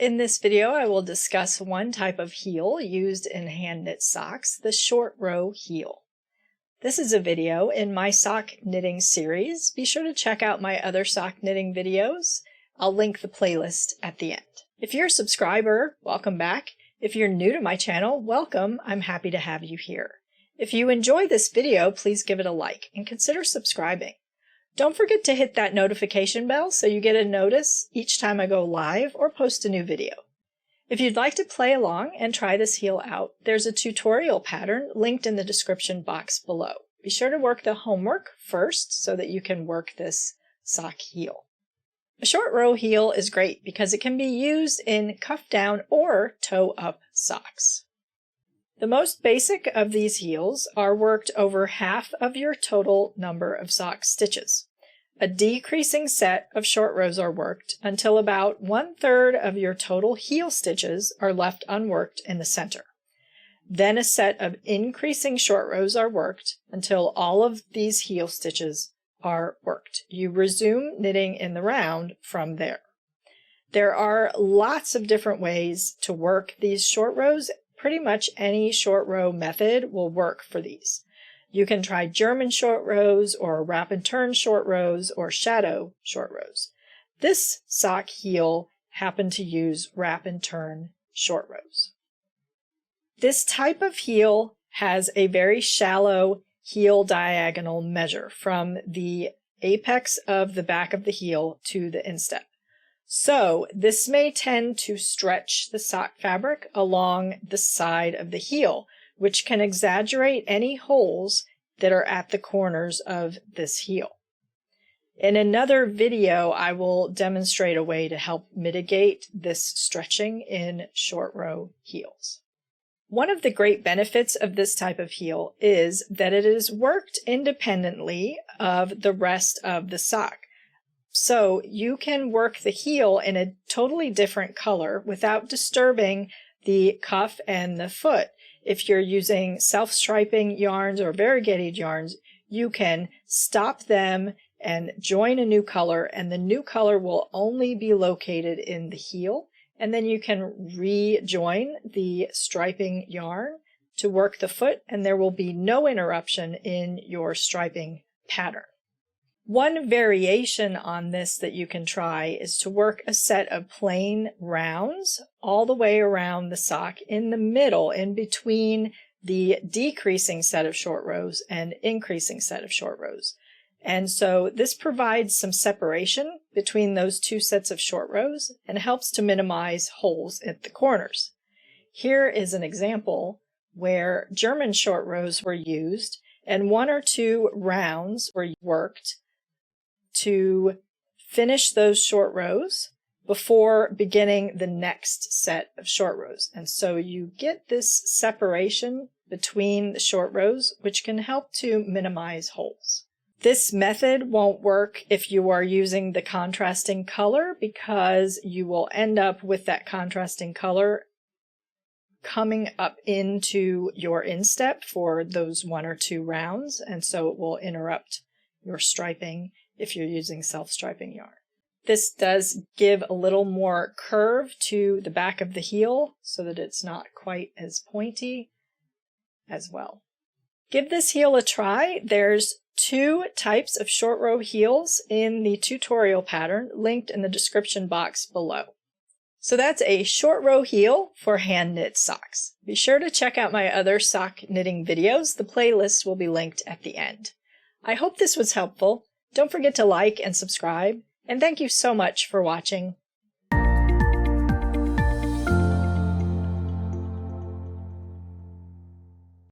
In this video, I will discuss one type of heel used in hand knit socks, the short row heel. This is a video in my sock knitting series. Be sure to check out my other sock knitting videos. I'll link the playlist at the end. If you're a subscriber, welcome back. If you're new to my channel, welcome. I'm happy to have you here. If you enjoy this video, please give it a like and consider subscribing. Don't forget to hit that notification bell so you get a notice each time I go live or post a new video. If you'd like to play along and try this heel out, there's a tutorial pattern linked in the description box below. Be sure to work the homework first so that you can work this sock heel. A short row heel is great because it can be used in cuff down or toe up socks. The most basic of these heels are worked over half of your total number of sock stitches. A decreasing set of short rows are worked until about 1/3 of your total heel stitches are left unworked in the center. Then a set of increasing short rows are worked until all of these heel stitches are worked. You resume knitting in the round from there. There are lots of different ways to work these short rows. Pretty much any short row method will work for these. You can try German short rows or wrap and turn short rows or shadow short rows. This sock heel happened to use wrap and turn short rows. This type of heel has a very shallow heel diagonal measure from the apex of the back of the heel to the instep. So this may tend to stretch the sock fabric along the side of the heel, which can exaggerate any holes that are at the corners of this heel. In another video, I will demonstrate a way to help mitigate this stretching in short row heels. One of the great benefits of this type of heel is that it is worked independently of the rest of the sock. So you can work the heel in a totally different color without disturbing the cuff and the foot. If you're using self-striping yarns or variegated yarns, you can stop them and join a new color, and the new color will only be located in the heel. And then you can rejoin the striping yarn to work the foot, and there will be no interruption in your striping pattern. One variation on this that you can try is to work a set of plain rounds all the way around the sock in the middle, in between the decreasing set of short rows and increasing set of short rows. And so this provides some separation between those two sets of short rows and helps to minimize holes at the corners. Here is an example where German short rows were used and 1 or 2 rounds were worked to finish those short rows before beginning the next set of short rows. And so you get this separation between the short rows, which can help to minimize holes. This method won't work if you are using the contrasting color, because you will end up with that contrasting color coming up into your instep for those 1 or 2 rounds, and so it will interrupt your striping if you're using self-striping yarn. This does give a little more curve to the back of the heel so that it's not quite as pointy as well. Give this heel a try. There's 2 types of short row heels in the tutorial pattern linked in the description box below. So that's a short row heel for hand knit socks. Be sure to check out my other sock knitting videos. The playlist will be linked at the end. I hope this was helpful. Don't forget to like and subscribe, and thank you so much for watching.